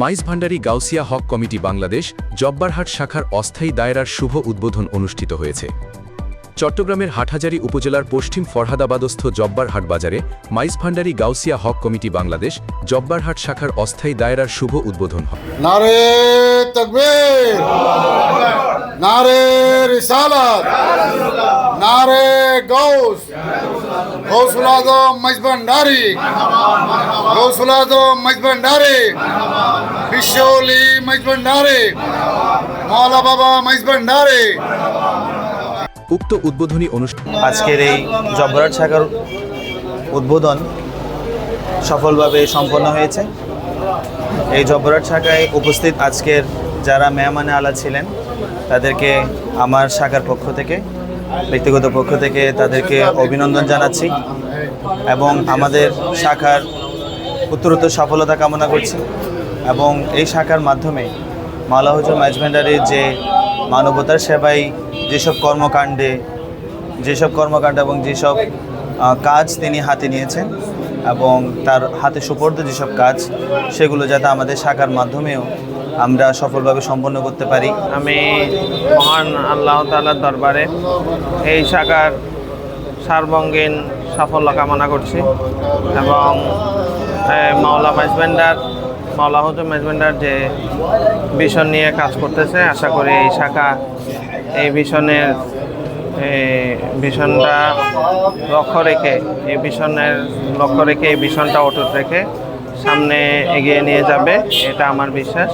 মাইজ Bhandari Gausia hoc committee Bangladesh জব্বারহাট শাখার অস্থায়ী দায়রার শুভ উদ্বোধন অনুষ্ঠিত হয়েছে। চট্টগ্রামের হাটহাজারী উপজেলার পশ্চিম ফরহাদাবাদস্থ জব্বারহাট বাজারে মাইজ ভান্ডারী গাউসিয়া হক কমিটি বাংলাদেশ জব্বারহাট শাখার অস্থায়ী দায়রার শুভ উদ্বোধন হয়। নারে তাকবীর, নারে রিসালাত, নারে গৌস, গৌসুল আজম মাইজ ভান্ডারী, গৌসুল আজম মাইজ ভান্ডারী, বিশ্বলি মাইজ ভান্ডারী, মাওলা বাবা মাইজ ভান্ডারী। উক্ত উদ্বোধনী অনুষ্ঠান আজকের এই জব্বারহাট শাখার উদ্বোধন সফলভাবে সম্পন্ন হয়েছে। এই জব্বারহাট শাখায় উপস্থিত আজকের যারা মেহমানে আলা ছিলেন তাদেরকে আমার শাখার পক্ষ থেকে, ব্যক্তিগত পক্ষ থেকে তাদেরকে অভিনন্দন জানাচ্ছি এবং আমাদের শাখার উত্তরোত্তর সফলতা কামনা করছি। এবং এই শাখার মাধ্যমে মাওলা হুজুর মাইজ ভান্ডারীর যে মানবতার সেবায় যেসব কর্মকাণ্ড এবং যেসব কাজ তিনি হাতে নিয়েছেন এবং তার হাতে সুপর্দ যেসব কাজ, সেগুলো যাতে আমাদের শাখার মাধ্যমেও আমরা সফলভাবে সম্পন্ন করতে পারি। আমি মহান আল্লাহ তাআলার দরবারে এই শাখার সার্বঙ্গীন সাফল্য কামনা করছি এবং মাওলা হুজুর মাইজ ভান্ডার যে ভিশন নিয়ে কাজ করতেছে, আশা করি এই শাখা এই ভিশনটা লক্ষ্য রেখে এই ভিশনটা অটুট রেখে সামনে এগিয়ে নিয়ে যাবে, এটা আমার বিশ্বাস।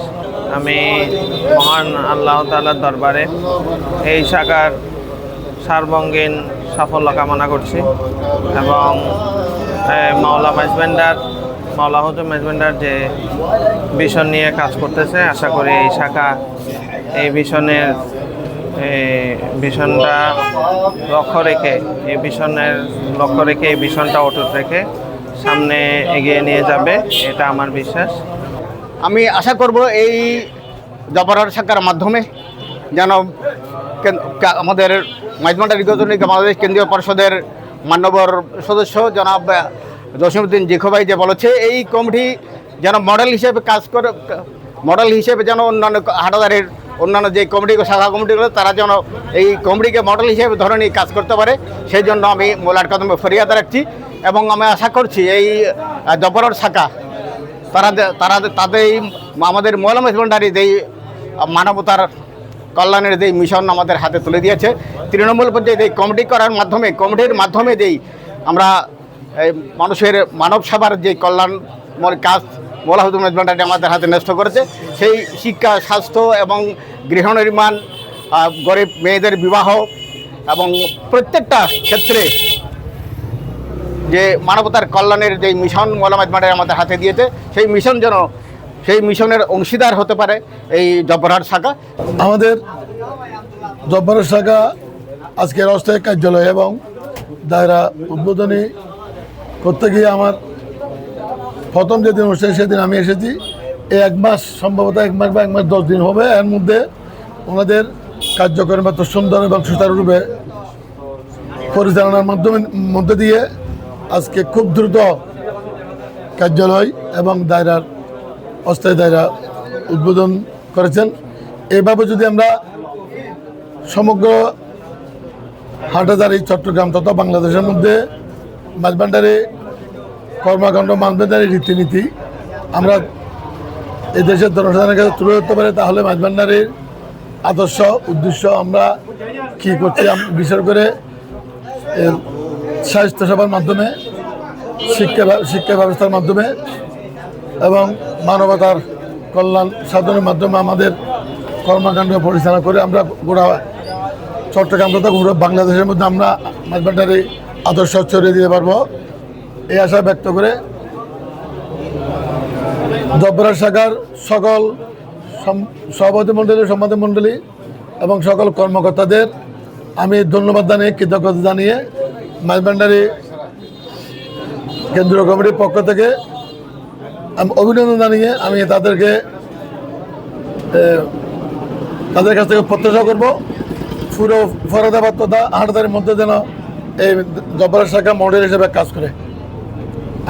আমি মহান আল্লাহ তাআলার দরবারে এই শাখার সার্বঙ্গীন সাফল্য কামনা করছি এবং মাওলা হুজুর মাইজ ভান্ডার যে ভিশন নিয়ে কাজ করতেছে, আশা করি এই শাখা এই ভিশনটা লক্ষ্য রেখে এই ভিশনটা অটুট রেখে সামনে এগিয়ে নিয়ে যাবে, এটা আমার বিশ্বাস। আমি আশা করব এই জব্বারহাট শাখার মাধ্যমে যেন আমাদের মাইজ ভান্ডারী বাংলাদেশ কেন্দ্রীয় পরিষদের মাননীয় সদস্য জনাব জসিমউদ্দিন জিখু ভাই যে বলেছে, এই কমিটি যেন মডেল হিসেবে যেন অন্যান্য হাটহাজারীর অন্যান্য যে শাখা কমিটিগুলো তারা যেন এই কমিটিকে মডেল হিসেবে ধরে নিয়ে কাজ করতে পারে, সেই জন্য আমি মোলার কদমে ফরিয়াদ রাখছি। এবং আমি আশা করছি এই জব্বারহাট শাখা তাদের আমাদের মাওলা মাইজ ভান্ডারী যেই মানবতার কল্যাণের যেই মিশন আমাদের হাতে তুলে দিয়েছে, তৃণমূল পর্যায়ে এই কমিটির মাধ্যমে যেই আমরা এই মানুষের মানব সেবার যে কল্যাণময় কাজ মাওলা হুজুর মাইজ ভান্ডারী আমাদের হাতে ন্যস্ত করেছে, সেই শিক্ষা, স্বাস্থ্য এবং গৃহ নির্মাণ, গরিব মেয়েদের বিবাহ এবং প্রত্যেকটা ক্ষেত্রে যে মানবতার কল্যাণের যে মিশন মাওলা মাইজ ভান্ডারী আমাদের হাতে দিয়েছে, সেই মিশনের অংশীদার হতে পারে এই জব্বারহাট শাখা। আমাদের জব্বারহাট শাখা আজকের অস্থায়ী কার্যালয় এবং দায়রা উদ্বোধনী করতে গিয়ে আমার প্রথম যেদিন অনুষ্ঠান সেদিন আমি এসেছি। এই সম্ভবত এক মাস বা 10 দিন হবে। এর মধ্যে ওনাদের কার্যক্রম এত সুন্দর এবং সুচারুরূপে পরিচালনার মধ্যে দিয়ে আজকে খুব দ্রুত কার্যালয় এবং অস্থায়ী দায়রা উদ্বোধন করেছেন। এইভাবে যদি আমরা সমগ্র হাটহাজারী, চট্টগ্রাম তথা বাংলাদেশের মধ্যে মাইজ ভান্ডারী কর্মকাণ্ড, মাইজ ভান্ডারী রীতিনীতি আমরা এই দেশের জনসাধারণের কাছে তুলে ধরতে পারি, তাহলে মাইজ ভান্ডারীর আদর্শ উদ্দেশ্য আমরা কী করছি, বিশেষ করে স্বাস্থ্যসেবার মাধ্যমে, শিক্ষা ব্যবস্থার মাধ্যমে এবং মানবতার কল্যাণ সাধনের মাধ্যমে আমাদের কর্মকাণ্ড পরিচালনা করে আমরা গোটা চট্টগ্রাম তথা পুরো বাংলাদেশের মধ্যে আমরা মাইজ ভান্ডারী আদর্শ ছড়িয়ে দিতে পারবো, এই আশা ব্যক্ত করে জব্বারহাট শাখার সকল সভাপতি মণ্ডলী, সম্পাদক মণ্ডলী এবং সকল কর্মকর্তাদের আমি ধন্যবাদ জানিয়ে, কৃতজ্ঞতা জানিয়ে মাইজ ভান্ডারী কেন্দ্রীয় কমিটির পক্ষ থেকে আমি অভিনন্দন জানিয়ে আমি তাদের কাছ থেকে প্রত্যাশা করব পুরো ফরহাদাবাদ তথা হাটহাজারীর মধ্যে যেন এই জব্বারহাট শাখা মডেল হিসেবে কাজ করে।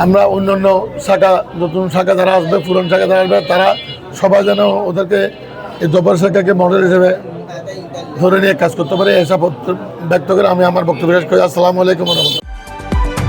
আমরা অন্যান্য শাখা, নতুন শাখা যারা আসবে, পুরনো শাখা যারা আসবে, তারা সবাই যেন ওদেরকে এই জব্বার শাখাকে মডেল হিসেবে ধরে নিয়ে কাজ করতে পারে, এসব ব্যক্ত করে আমি আমার বক্তব্য শেষ করি। আসসালামু আলাইকুম ওয়া রাহমাতুল্লাহ।